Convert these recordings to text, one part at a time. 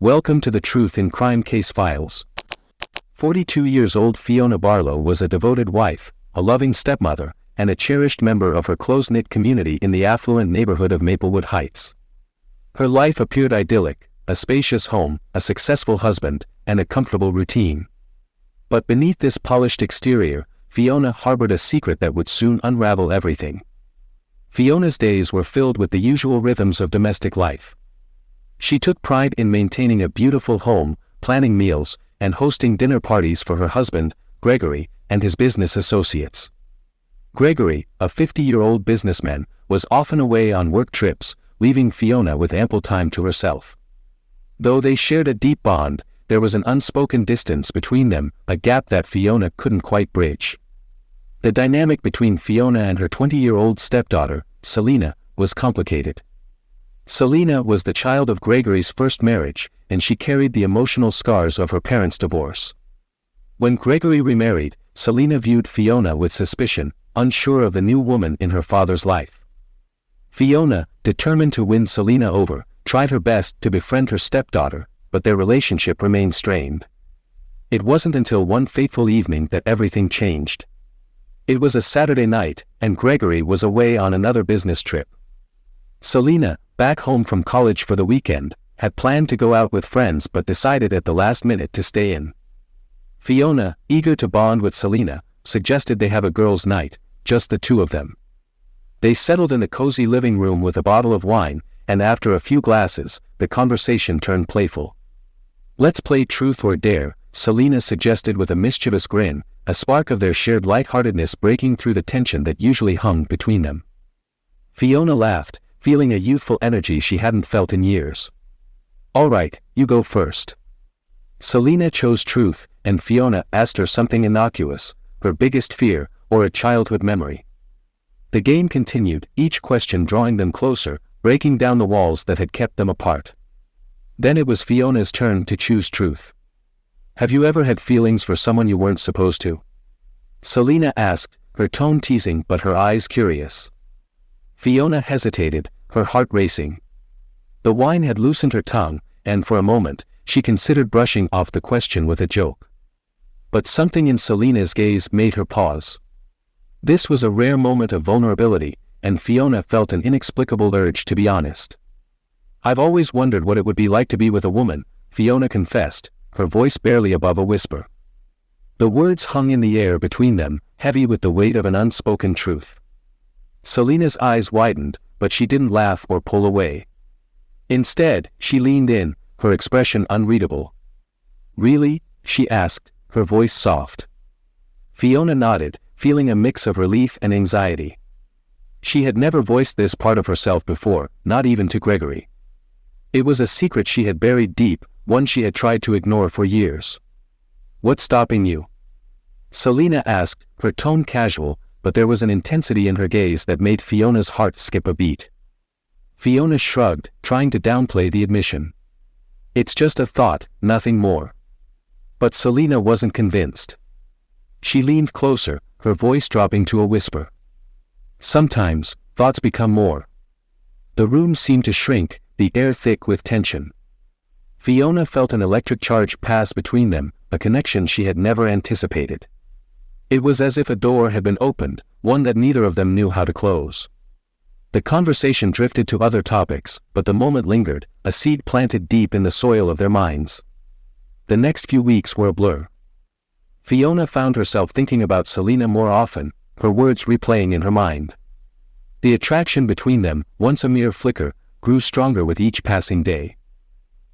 Welcome to the Truth in Crime Case Files. 42 years old Fiona Barlow was a devoted wife, a loving stepmother, and a cherished member of her close-knit community in the affluent neighborhood of Maplewood Heights. Her life appeared idyllic, a spacious home, a successful husband, and a comfortable routine. But beneath this polished exterior, Fiona harbored a secret that would soon unravel everything. Fiona's days were filled with the usual rhythms of domestic life. She took pride in maintaining a beautiful home, planning meals, and hosting dinner parties for her husband, Gregory, and his business associates. Gregory, a 50-year-old businessman, was often away on work trips, leaving Fiona with ample time to herself. Though they shared a deep bond, there was an unspoken distance between them, a gap that Fiona couldn't quite bridge. The dynamic between Fiona and her 20-year-old stepdaughter, Selena, was complicated. Selena was the child of Gregory's first marriage, and she carried the emotional scars of her parents' divorce. When Gregory remarried, Selena viewed Fiona with suspicion, unsure of the new woman in her father's life. Fiona, determined to win Selena over, tried her best to befriend her stepdaughter, but their relationship remained strained. It wasn't until one fateful evening that everything changed. It was a Saturday night, and Gregory was away on another business trip. Selena, back home from college for the weekend, had planned to go out with friends but decided at the last minute to stay in. Fiona, eager to bond with Selena, suggested they have a girls' night, just the two of them. They settled in the cozy living room with a bottle of wine, and after a few glasses, the conversation turned playful. "Let's play Truth or Dare," Selena suggested with a mischievous grin, a spark of their shared lightheartedness breaking through the tension that usually hung between them. Fiona laughed, feeling a youthful energy she hadn't felt in years. "All right, you go first." Selena chose truth, and Fiona asked her something innocuous, her biggest fear, or a childhood memory. The game continued, each question drawing them closer, breaking down the walls that had kept them apart. Then it was Fiona's turn to choose truth. "Have you ever had feelings for someone you weren't supposed to?" Selena asked, her tone teasing but her eyes curious. Fiona hesitated, her heart racing. The wine had loosened her tongue, and for a moment, she considered brushing off the question with a joke. But something in Selena's gaze made her pause. This was a rare moment of vulnerability, and Fiona felt an inexplicable urge to be honest. "I've always wondered what it would be like to be with a woman," Fiona confessed, her voice barely above a whisper. The words hung in the air between them, heavy with the weight of an unspoken truth. Selena's eyes widened, but she didn't laugh or pull away. Instead, she leaned in, her expression unreadable. "Really?" she asked, her voice soft. Fiona nodded, feeling a mix of relief and anxiety. She had never voiced this part of herself before, not even to Gregory. It was a secret she had buried deep, one she had tried to ignore for years. "What's stopping you?" Selena asked, her tone casual, but there was an intensity in her gaze that made Fiona's heart skip a beat. Fiona shrugged, trying to downplay the admission. "It's just a thought, nothing more." But Selena wasn't convinced. She leaned closer, her voice dropping to a whisper. "Sometimes, thoughts become more." The room seemed to shrink, the air thick with tension. Fiona felt an electric charge pass between them, a connection she had never anticipated. It was as if a door had been opened, one that neither of them knew how to close. The conversation drifted to other topics, but the moment lingered, a seed planted deep in the soil of their minds. The next few weeks were a blur. Fiona found herself thinking about Selena more often, her words replaying in her mind. The attraction between them, once a mere flicker, grew stronger with each passing day.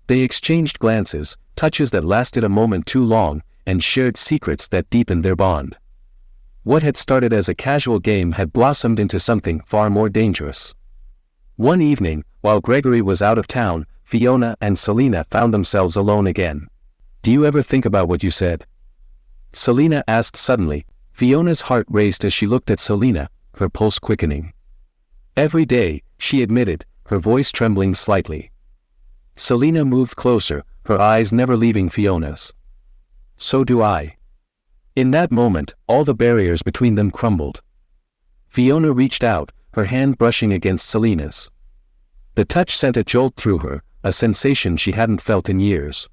They exchanged glances, touches that lasted a moment too long, and shared secrets that deepened their bond. What had started as a casual game had blossomed into something far more dangerous. One evening, while Gregory was out of town, Fiona and Selena found themselves alone again. "Do you ever think about what you said?" Selena asked suddenly. Fiona's heart raced as she looked at Selena, her pulse quickening. "Every day," she admitted, her voice trembling slightly. Selena moved closer, her eyes never leaving Fiona's. "So do I." In that moment, all the barriers between them crumbled. Fiona reached out, her hand brushing against Selena's. The touch sent a jolt through her, a sensation she hadn't felt in years.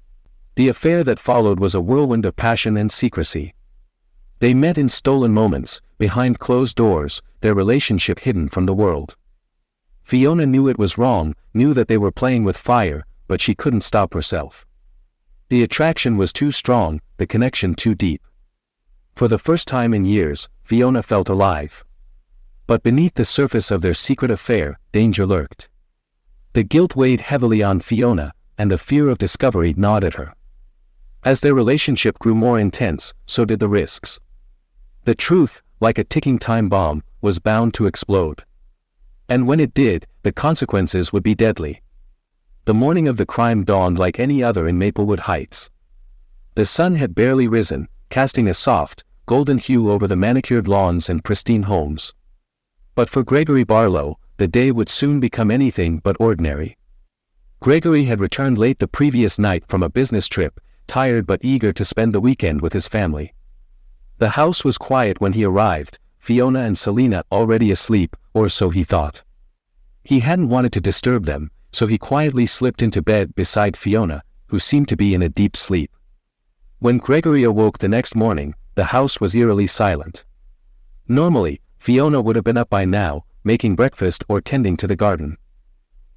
The affair that followed was a whirlwind of passion and secrecy. They met in stolen moments, behind closed doors, their relationship hidden from the world. Fiona knew it was wrong, knew that they were playing with fire, but she couldn't stop herself. The attraction was too strong, the connection too deep. For the first time in years, Fiona felt alive. But beneath the surface of their secret affair, danger lurked. The guilt weighed heavily on Fiona, and the fear of discovery gnawed at her. As their relationship grew more intense, so did the risks. The truth, like a ticking time bomb, was bound to explode. And when it did, the consequences would be deadly. The morning of the crime dawned like any other in Maplewood Heights. The sun had barely risen, casting a soft, golden hue over the manicured lawns and pristine homes. But for Gregory Barlow, the day would soon become anything but ordinary. Gregory had returned late the previous night from a business trip, tired but eager to spend the weekend with his family. The house was quiet when he arrived, Fiona and Selena already asleep, or so he thought. He hadn't wanted to disturb them, so he quietly slipped into bed beside Fiona, who seemed to be in a deep sleep. When Gregory awoke the next morning, the house was eerily silent. Normally, Fiona would have been up by now, making breakfast or tending to the garden.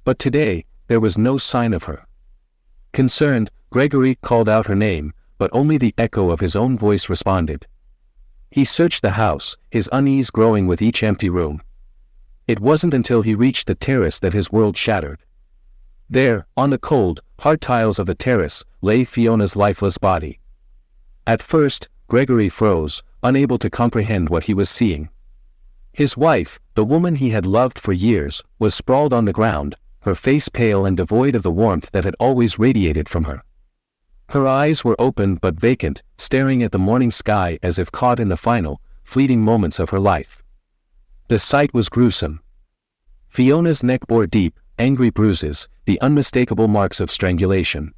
But today, there was no sign of her. Concerned, Gregory called out her name, but only the echo of his own voice responded. He searched the house, his unease growing with each empty room. It wasn't until he reached the terrace that his world shattered. There, on the cold, hard tiles of the terrace, lay Fiona's lifeless body. At first, Gregory froze, unable to comprehend what he was seeing. His wife, the woman he had loved for years, was sprawled on the ground, her face pale and devoid of the warmth that had always radiated from her. Her eyes were open but vacant, staring at the morning sky as if caught in the final, fleeting moments of her life. The sight was gruesome. Fiona's neck bore deep, angry bruises, the unmistakable marks of strangulation.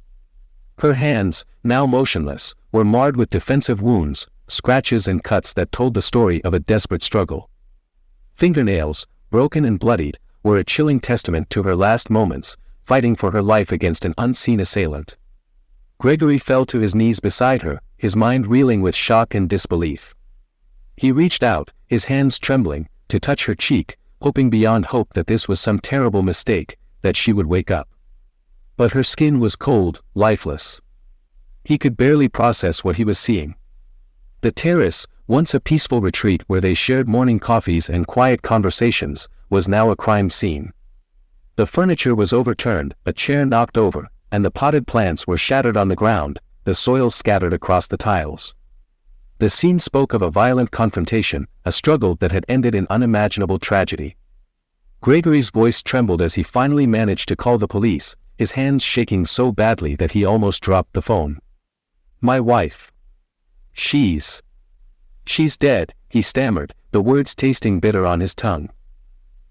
Her hands, now motionless, were marred with defensive wounds, scratches and cuts that told the story of a desperate struggle. Fingernails, broken and bloodied, were a chilling testament to her last moments, fighting for her life against an unseen assailant. Gregory fell to his knees beside her, his mind reeling with shock and disbelief. He reached out, his hands trembling, to touch her cheek, hoping beyond hope that this was some terrible mistake, that she would wake up. But her skin was cold, lifeless. He could barely process what he was seeing. The terrace, once a peaceful retreat where they shared morning coffees and quiet conversations, was now a crime scene. The furniture was overturned, a chair knocked over, and the potted plants were shattered on the ground, the soil scattered across the tiles. The scene spoke of a violent confrontation, a struggle that had ended in unimaginable tragedy. Gregory's voice trembled as he finally managed to call the police, his hands shaking so badly that he almost dropped the phone. "My wife. She's dead," he stammered, the words tasting bitter on his tongue.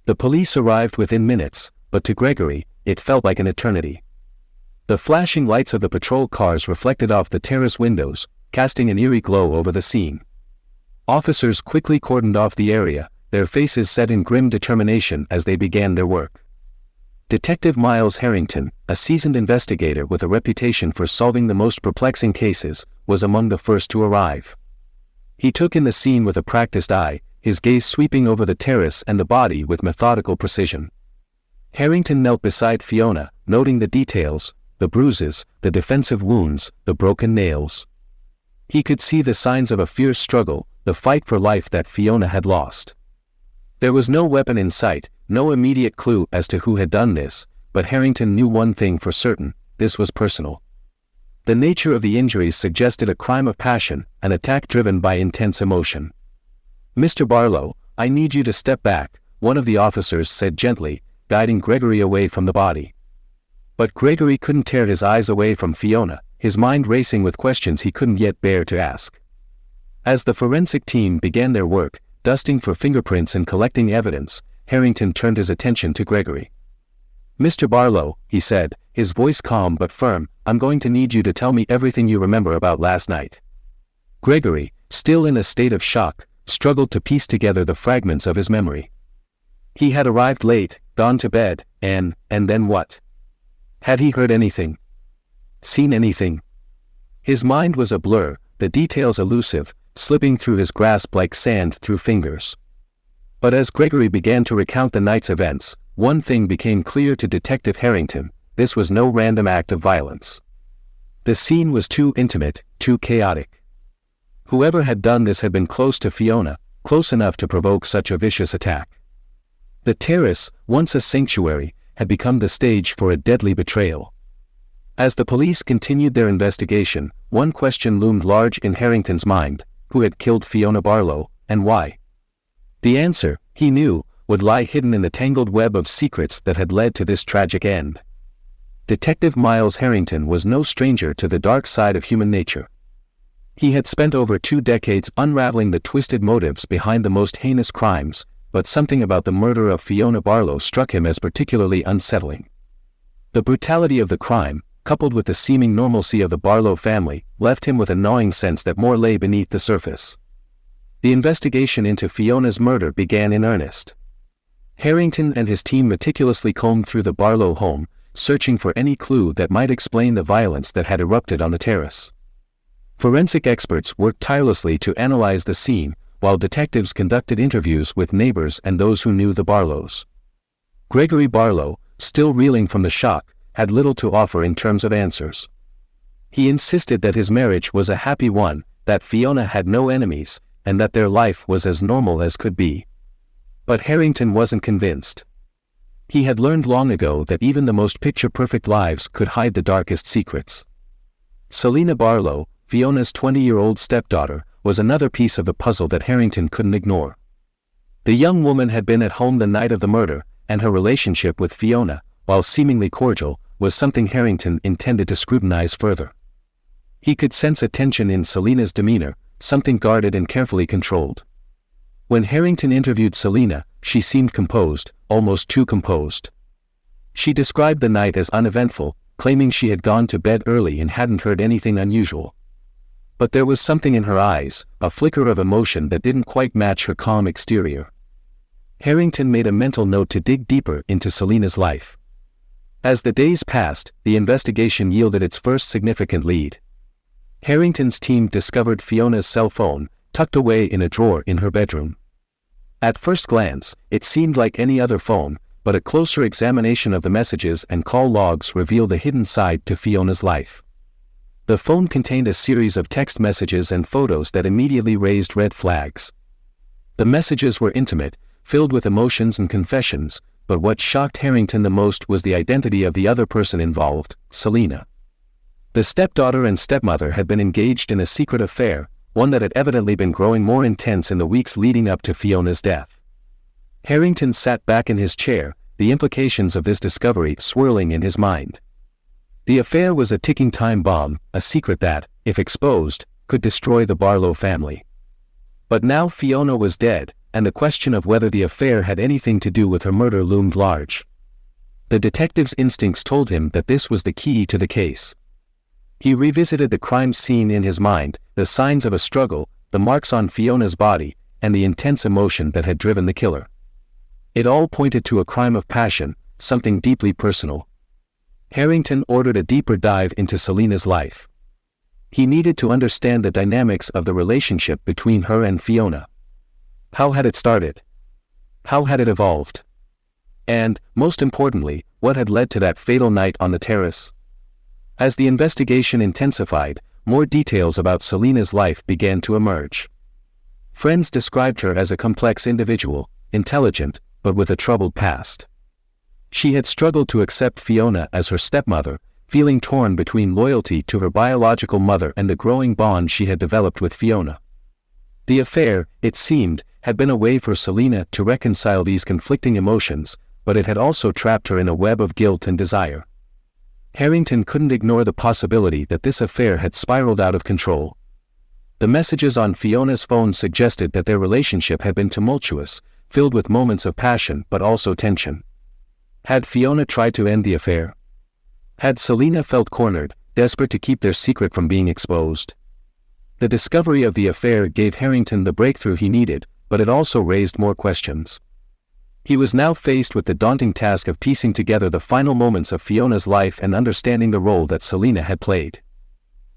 The police arrived within minutes, but to Gregory, it felt like an eternity. The flashing lights of the patrol cars reflected off the terrace windows, casting an eerie glow over the scene. Officers quickly cordoned off the area, their faces set in grim determination as they began their work. Detective Miles Harrington, a seasoned investigator with a reputation for solving the most perplexing cases, was among the first to arrive. He took in the scene with a practiced eye, his gaze sweeping over the terrace and the body with methodical precision. Harrington knelt beside Fiona, noting the details, the bruises, the defensive wounds, the broken nails. He could see the signs of a fierce struggle, the fight for life that Fiona had lost. There was no weapon in sight, no immediate clue as to who had done this, but Harrington knew one thing for certain: this was personal. The nature of the injuries suggested a crime of passion, an attack driven by intense emotion. "Mr. Barlow, I need you to step back," one of the officers said gently, guiding Gregory away from the body. But Gregory couldn't tear his eyes away from Fiona, his mind racing with questions he couldn't yet bear to ask. As the forensic team began their work, dusting for fingerprints and collecting evidence, Harrington turned his attention to Gregory. "Mr. Barlow," he said, his voice calm but firm, "I'm going to need you to tell me everything you remember about last night." Gregory, still in a state of shock, struggled to piece together the fragments of his memory. He had arrived late, gone to bed, and then what? Had he heard anything? Seen anything? His mind was a blur, the details elusive, slipping through his grasp like sand through fingers. But as Gregory began to recount the night's events, one thing became clear to Detective Harrington: this was no random act of violence. The scene was too intimate, too chaotic. Whoever had done this had been close to Fiona, close enough to provoke such a vicious attack. The terrace, once a sanctuary, had become the stage for a deadly betrayal. As the police continued their investigation, one question loomed large in Harrington's mind: who had killed Fiona Barlow, and why? The answer, he knew, would lie hidden in the tangled web of secrets that had led to this tragic end. Detective Miles Harrington was no stranger to the dark side of human nature. He had spent over 2 decades unraveling the twisted motives behind the most heinous crimes, but something about the murder of Fiona Barlow struck him as particularly unsettling. The brutality of the crime, coupled with the seeming normalcy of the Barlow family, left him with a gnawing sense that more lay beneath the surface. The investigation into Fiona's murder began in earnest. Harrington and his team meticulously combed through the Barlow home, searching for any clue that might explain the violence that had erupted on the terrace. Forensic experts worked tirelessly to analyze the scene, while detectives conducted interviews with neighbors and those who knew the Barlows. Gregory Barlow, still reeling from the shock, had little to offer in terms of answers. He insisted that his marriage was a happy one, that Fiona had no enemies, and that their life was as normal as could be. But Harrington wasn't convinced. He had learned long ago that even the most picture-perfect lives could hide the darkest secrets. Selena Barlow, Fiona's 20-year-old stepdaughter, was another piece of the puzzle that Harrington couldn't ignore. The young woman had been at home the night of the murder, and her relationship with Fiona, while seemingly cordial, was something Harrington intended to scrutinize further. He could sense a tension in Selena's demeanor, something guarded and carefully controlled. When Harrington interviewed Selena, she seemed composed, almost too composed. She described the night as uneventful, claiming she had gone to bed early and hadn't heard anything unusual. But there was something in her eyes, a flicker of emotion that didn't quite match her calm exterior. Harrington made a mental note to dig deeper into Selena's life. As the days passed, the investigation yielded its first significant lead. Harrington's team discovered Fiona's cell phone, tucked away in a drawer in her bedroom. At first glance, it seemed like any other phone, but a closer examination of the messages and call logs revealed a hidden side to Fiona's life. The phone contained a series of text messages and photos that immediately raised red flags. The messages were intimate, filled with emotions and confessions, but what shocked Harrington the most was the identity of the other person involved, Selena. The stepdaughter and stepmother had been engaged in a secret affair, one that had evidently been growing more intense in the weeks leading up to Fiona's death. Harrington sat back in his chair, the implications of this discovery swirling in his mind. The affair was a ticking time bomb, a secret that, if exposed, could destroy the Barlow family. But now Fiona was dead, and the question of whether the affair had anything to do with her murder loomed large. The detective's instincts told him that this was the key to the case. He revisited the crime scene in his mind, the signs of a struggle, the marks on Fiona's body, and the intense emotion that had driven the killer. It all pointed to a crime of passion, something deeply personal. Harrington ordered a deeper dive into Selena's life. He needed to understand the dynamics of the relationship between her and Fiona. How had it started? How had it evolved? And, most importantly, what had led to that fatal night on the terrace? As the investigation intensified, more details about Selena's life began to emerge. Friends described her as a complex individual, intelligent, but with a troubled past. She had struggled to accept Fiona as her stepmother, feeling torn between loyalty to her biological mother and the growing bond she had developed with Fiona. The affair, it seemed, had been a way for Selena to reconcile these conflicting emotions, but it had also trapped her in a web of guilt and desire. Harrington couldn't ignore the possibility that this affair had spiraled out of control. The messages on Fiona's phone suggested that their relationship had been tumultuous, filled with moments of passion but also tension. Had Fiona tried to end the affair? Had Selena felt cornered, desperate to keep their secret from being exposed? The discovery of the affair gave Harrington the breakthrough he needed, but it also raised more questions. He was now faced with the daunting task of piecing together the final moments of Fiona's life and understanding the role that Selena had played.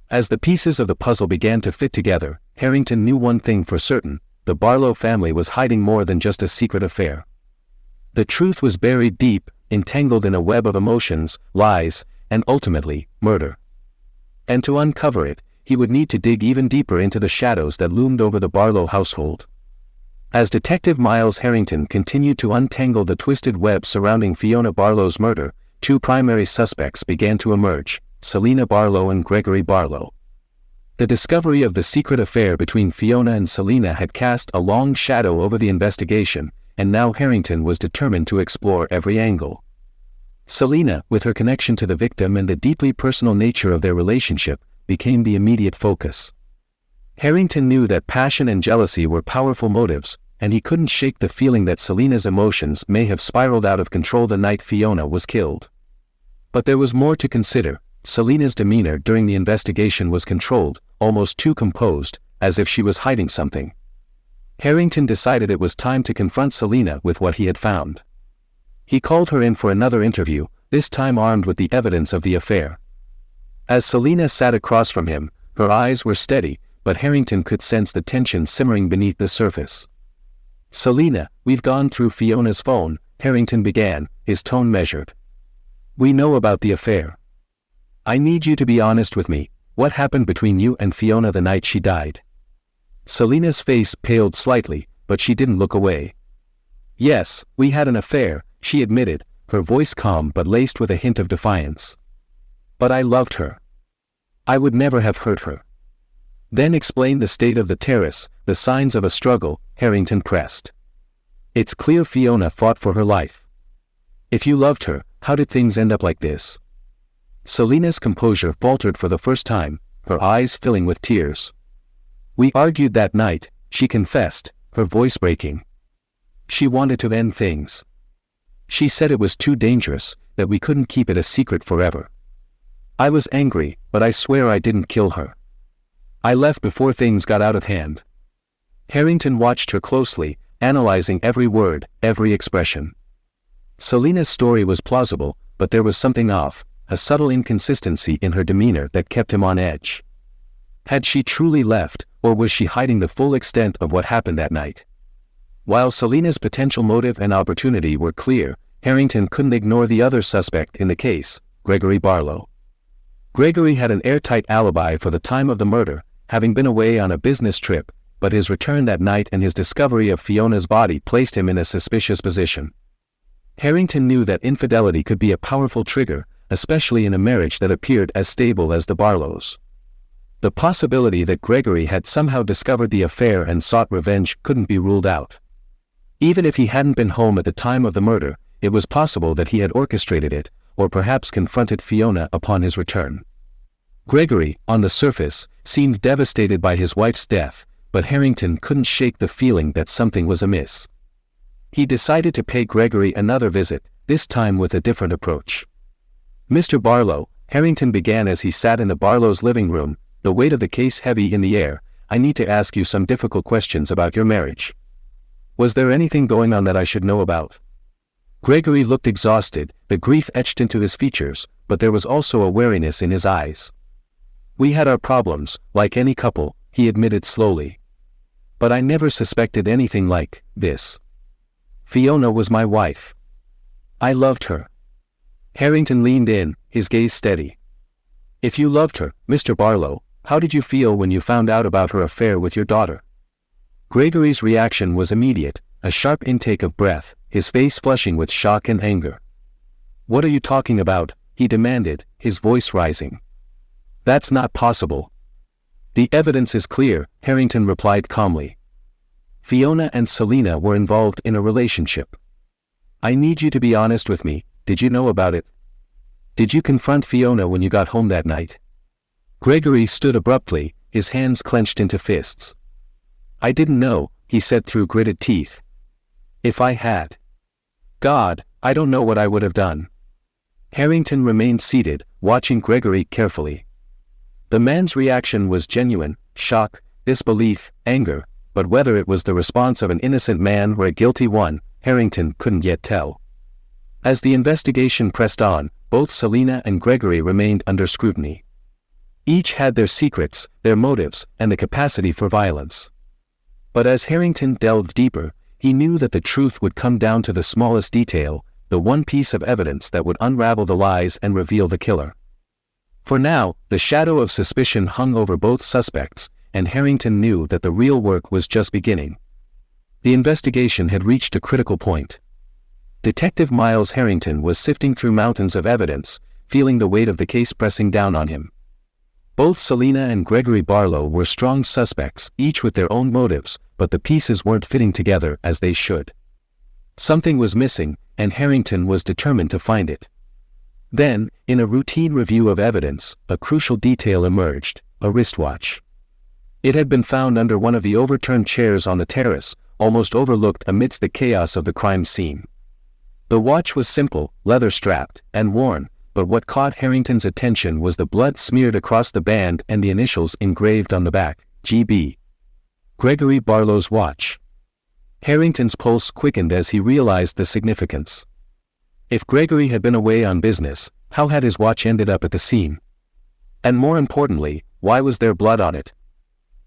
As the pieces of the puzzle began to fit together, Harrington knew one thing for certain: the Barlow family was hiding more than just a secret affair. The truth was buried deep, entangled in a web of emotions, lies, and ultimately, murder. And to uncover it, he would need to dig even deeper into the shadows that loomed over the Barlow household. As Detective Miles Harrington continued to untangle the twisted web surrounding Fiona Barlow's murder, two primary suspects began to emerge: Selena Barlow and Gregory Barlow. The discovery of the secret affair between Fiona and Selena had cast a long shadow over the investigation, and now Harrington was determined to explore every angle. Selena, with her connection to the victim and the deeply personal nature of their relationship, became the immediate focus. Harrington knew that passion and jealousy were powerful motives, and he couldn't shake the feeling that Selena's emotions may have spiraled out of control the night Fiona was killed. But there was more to consider. Selena's demeanor during the investigation was controlled, almost too composed, as if she was hiding something. Harrington decided it was time to confront Selena with what he had found. He called her in for another interview, this time armed with the evidence of the affair. As Selena sat across from him, her eyes were steady, but Harrington could sense the tension simmering beneath the surface. "Selena, we've gone through Fiona's phone," Harrington began, his tone measured. "We know about the affair. I need you to be honest with me. What happened between you and Fiona the night she died?" Selena's face paled slightly, but she didn't look away. "Yes, we had an affair," she admitted, her voice calm but laced with a hint of defiance. "But I loved her. I would never have hurt her." "Then explain the state of the terrace, the signs of a struggle," Harrington pressed. "It's clear Fiona fought for her life. If you loved her, how did things end up like this?" Selena's composure faltered for the first time, her eyes filling with tears. "We argued that night," she confessed, her voice breaking. "She wanted to end things. She said it was too dangerous, that we couldn't keep it a secret forever. I was angry, but I swear I didn't kill her. I left before things got out of hand." Harrington watched her closely, analyzing every word, every expression. Selena's story was plausible, but there was something off, a subtle inconsistency in her demeanor that kept him on edge. Had she truly left, or was she hiding the full extent of what happened that night? While Selena's potential motive and opportunity were clear, Harrington couldn't ignore the other suspect in the case, Gregory Barlow. Gregory had an airtight alibi for the time of the murder, having been away on a business trip, but his return that night and his discovery of Fiona's body placed him in a suspicious position. Harrington knew that infidelity could be a powerful trigger, especially in a marriage that appeared as stable as the Barlows. The possibility that Gregory had somehow discovered the affair and sought revenge couldn't be ruled out. Even if he hadn't been home at the time of the murder, it was possible that he had orchestrated it, or perhaps confronted Fiona upon his return. Gregory, on the surface, seemed devastated by his wife's death, but Harrington couldn't shake the feeling that something was amiss. He decided to pay Gregory another visit, this time with a different approach. "Mr. Barlow," Harrington began as he sat in the Barlows' living room, the weight of the case heavy in the air, "I need to ask you some difficult questions about your marriage. Was there anything going on that I should know about?" Gregory looked exhausted, the grief etched into his features, but there was also a wariness in his eyes. "We had our problems, like any couple," he admitted slowly. "But I never suspected anything like this. Fiona was my wife. I loved her." Harrington leaned in, his gaze steady. "If you loved her, Mr. Barlow, how did you feel when you found out about her affair with your daughter?" Gregory's reaction was immediate, a sharp intake of breath, his face flushing with shock and anger. "What are you talking about?" he demanded, his voice rising. "That's not possible." "The evidence is clear," Harrington replied calmly. "Fiona and Selena were involved in a relationship. I need you to be honest with me. Did you know about it? Did you confront Fiona when you got home that night?" Gregory stood abruptly, his hands clenched into fists. "I didn't know," he said through gritted teeth. "If I had. God, I don't know what I would have done." Harrington remained seated, watching Gregory carefully. The man's reaction was genuine: shock, disbelief, anger, but whether it was the response of an innocent man or a guilty one, Harrington couldn't yet tell. As the investigation pressed on, both Selena and Gregory remained under scrutiny. Each had their secrets, their motives, and the capacity for violence. But as Harrington delved deeper, he knew that the truth would come down to the smallest detail, the one piece of evidence that would unravel the lies and reveal the killer. For now, the shadow of suspicion hung over both suspects, and Harrington knew that the real work was just beginning. The investigation had reached a critical point. Detective Miles Harrington was sifting through mountains of evidence, feeling the weight of the case pressing down on him. Both Selena and Gregory Barlow were strong suspects, each with their own motives, but the pieces weren't fitting together as they should. Something was missing, and Harrington was determined to find it. Then, in a routine review of evidence, a crucial detail emerged: a wristwatch. It had been found under one of the overturned chairs on the terrace, almost overlooked amidst the chaos of the crime scene. The watch was simple, leather-strapped, and worn, but what caught Harrington's attention was the blood smeared across the band and the initials engraved on the back, GB. Gregory Barlow's watch. Harrington's pulse quickened as he realized the significance. If Gregory had been away on business, how had his watch ended up at the scene? And more importantly, why was there blood on it?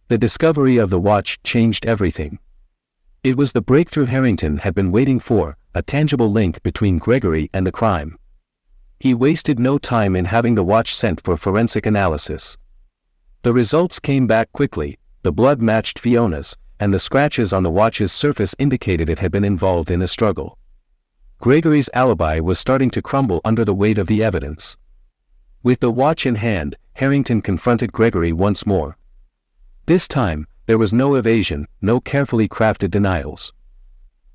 The discovery of the watch changed everything. It was the breakthrough Harrington had been waiting for, a tangible link between Gregory and the crime. He wasted no time in having the watch sent for forensic analysis. The results came back quickly. The blood matched Fiona's, and the scratches on the watch's surface indicated it had been involved in a struggle. Gregory's alibi was starting to crumble under the weight of the evidence. With the watch in hand, Harrington confronted Gregory once more. This time, there was no evasion, no carefully crafted denials.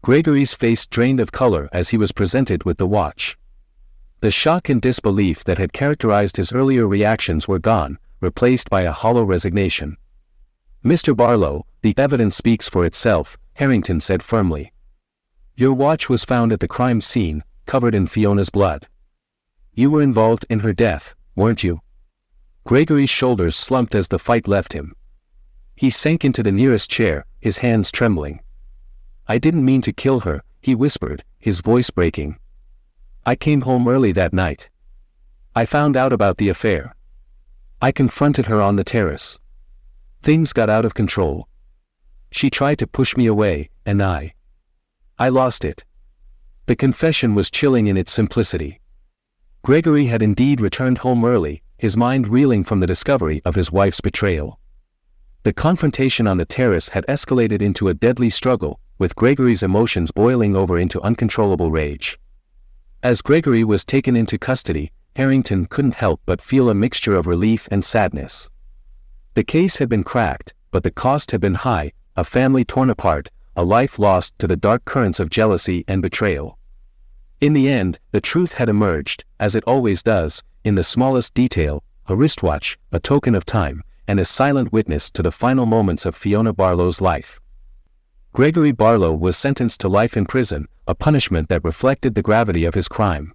Gregory's face drained of color as he was presented with the watch. The shock and disbelief that had characterized his earlier reactions were gone, replaced by a hollow resignation. "Mr. Barlow, the evidence speaks for itself," Harrington said firmly. "Your watch was found at the crime scene, covered in Fiona's blood. You were involved in her death, weren't you?" Gregory's shoulders slumped as the fight left him. He sank into the nearest chair, his hands trembling. "I didn't mean to kill her," he whispered, his voice breaking. "I came home early that night. I found out about the affair. I confronted her on the terrace. Things got out of control. She tried to push me away, and I lost it." The confession was chilling in its simplicity. Gregory had indeed returned home early, his mind reeling from the discovery of his wife's betrayal. The confrontation on the terrace had escalated into a deadly struggle, with Gregory's emotions boiling over into uncontrollable rage. As Gregory was taken into custody, Harrington couldn't help but feel a mixture of relief and sadness. The case had been cracked, but the cost had been high: a family torn apart, a life lost to the dark currents of jealousy and betrayal. In the end, the truth had emerged, as it always does, in the smallest detail: a wristwatch, a token of time, and a silent witness to the final moments of Fiona Barlow's life. Gregory Barlow was sentenced to life in prison, a punishment that reflected the gravity of his crime.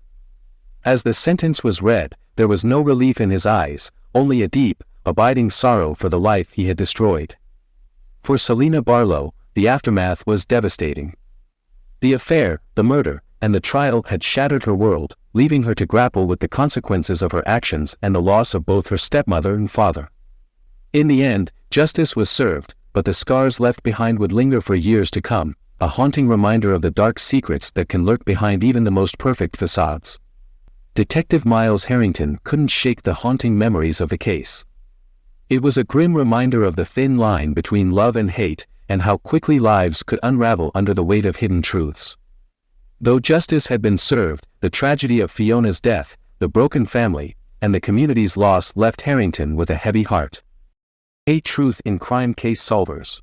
As the sentence was read, there was no relief in his eyes, only a deep, abiding sorrow for the life he had destroyed. For Selena Barlow, the aftermath was devastating. The affair, the murder, and the trial had shattered her world, leaving her to grapple with the consequences of her actions and the loss of both her stepmother and father. In the end, justice was served, but the scars left behind would linger for years to come, a haunting reminder of the dark secrets that can lurk behind even the most perfect facades. Detective Miles Harrington couldn't shake the haunting memories of the case. It was a grim reminder of the thin line between love and hate, and how quickly lives could unravel under the weight of hidden truths. Though justice had been served, the tragedy of Fiona's death, the broken family, and the community's loss left Harrington with a heavy heart. A truth in crime case solvers.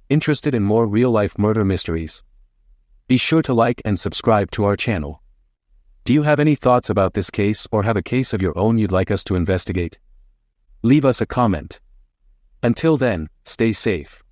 Interested in more real-life murder mysteries? Be sure to like and subscribe to our channel. Do you have any thoughts about this case or have a case of your own you'd like us to investigate? Leave us a comment. Until then, stay safe.